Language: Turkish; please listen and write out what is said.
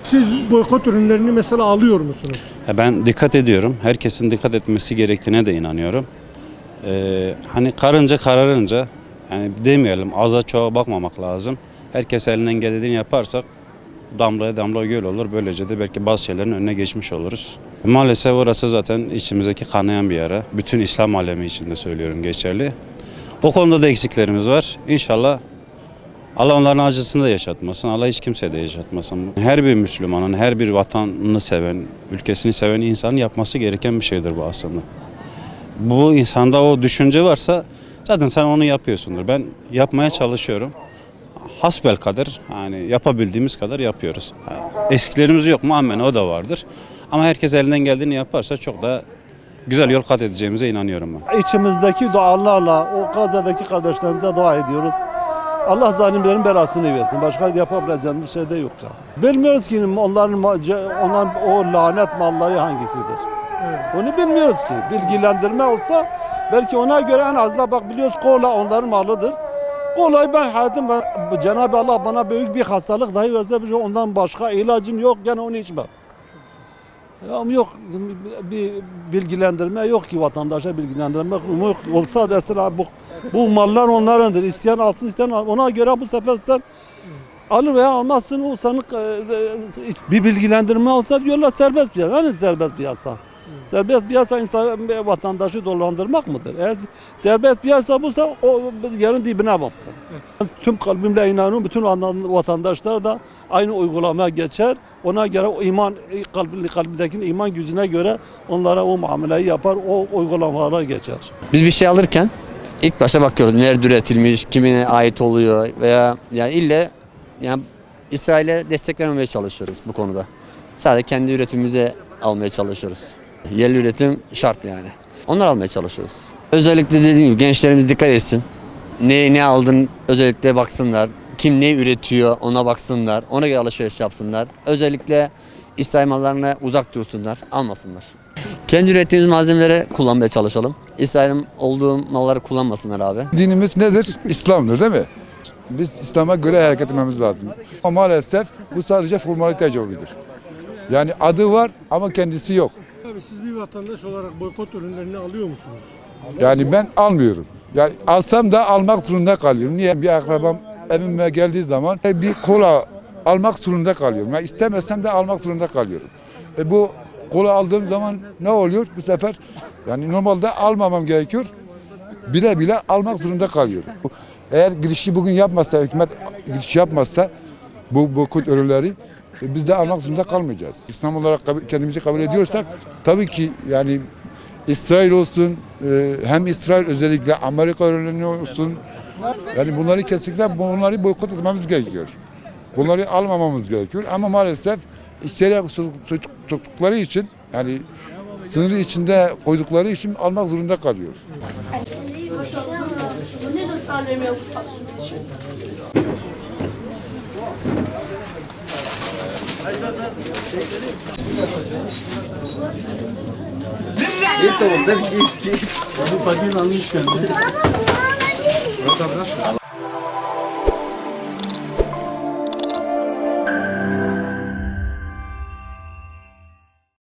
Siz boykot ürünlerini mesela alıyor musunuz? Ben dikkat ediyorum. Herkesin dikkat etmesi gerektiğine de inanıyorum. Hani karınca kararınca, yani demeyelim, aza çoğa bakmamak lazım. Herkes elinden geldiğini yaparsak damlaya damla göl olur. Böylece de belki bazı şeylerin önüne geçmiş oluruz. Maalesef orası zaten içimizdeki kanayan bir yara. Bütün İslam alemi için de söylüyorum, geçerli. O konuda da eksiklerimiz var. İnşallah Allah onların acısını da yaşatmasın. Allah hiç kimseye de yaşatmasın. Her bir Müslümanın, her bir vatanını seven, ülkesini seven insanın yapması gereken bir şeydir bu aslında. Bu insanda o düşünce varsa zaten sen onu yapıyorsundur. Ben yapmaya çalışıyorum. Hasbelkader, yani yapabildiğimiz kadar yapıyoruz. Eskilerimiz yok mu? Amen, o da vardır. Ama herkes elinden geldiğini yaparsa çok da güzel yol kat edeceğimize inanıyorum ben. İçimizdeki dualarla o Gazze'deki kardeşlerimize dua ediyoruz. Allah zalimlerin belasını versin. Başka yapabileceğimiz bir şey de yok. Bilmiyoruz ki onların o lanet malları hangisidir. Evet. Onu bilmiyoruz ki. Bilgilendirme olsa belki ona göre en azından bak biliyoruz kola onların malıdır. Kolayı ben hayatım Cenab-ı Allah bana büyük bir hastalık dahi verse ondan başka ilacım yok, gene onu içmem. Ya yok, bir bilgilendirme yok ki, vatandaşa bilgilendirme olsa mesela bu mallar onlarındır. İsteyen alsın, isteyen ona göre bu sefer sen alır veya almazsın, o senin bir bilgilendirme olsa diyorlar serbest piyasa. Hani serbest piyasa? Serbest piyasa insan vatandaşı dolandırmak mıdır? Eğer serbest piyasa bulsa o yerin dibine batsın. Tüm kalbimle inanıyorum, bütün vatandaşlar da aynı uygulamaya geçer. Ona göre o iman, kalbindeki iman gücüne göre onlara o muameleyi yapar, o uygulamalara geçer. Biz bir şey alırken ilk başta bakıyoruz nerede üretilmiş, kimine ait oluyor veya yani ille yani İsrail'e destek vermemeye çalışıyoruz bu konuda. Sadece kendi üretimimize almaya çalışıyoruz. Yerli üretim şart yani. Onları almaya çalışıyoruz. Özellikle dediğim gibi gençlerimiz dikkat etsin. Ne aldın özellikle baksınlar. Kim ne üretiyor ona baksınlar. Ona göre alışveriş yapsınlar. Özellikle İsrail mallarına uzak dursunlar, almasınlar. Kendi ürettiğimiz malzemeleri kullanmaya çalışalım. İsrail'in olduğu malları kullanmasınlar abi. Dinimiz nedir? İslam'dır değil mi? Biz İslam'a göre hareket etmemiz lazım. Ama maalesef bu sadece formalite cevabıdır. Yani adı var ama kendisi yok. Abi siz bir vatandaş olarak boykot ürünlerini alıyor musunuz? Yani ben almıyorum. Yani alsam da almak zorunda kalıyorum. Niye? Bir akrabam evime geldiği zaman bir kola almak zorunda kalıyorum. Yani istemesem de almak zorunda kalıyorum. Bu kola aldığım zaman ne oluyor? Bu sefer yani normalde almamam gerekiyor. Bile bile almak zorunda kalıyorum. Eğer girişi bugün yapmazsa, hükümet giriş yapmazsa bu boykot ürünleri biz de almak zorunda kalmayacağız. İslam olarak kendimizi kabul ediyorsak tabii ki yani İsrail olsun, hem İsrail özellikle Amerika ürünleri olsun, yani bunları kesinlikle boykot etmemiz gerekiyor. Bunları almamamız gerekiyor ama maalesef içeriye soktukları için yani sınırı içinde koydukları için almak zorunda kalıyoruz. Bu paket almış kendini.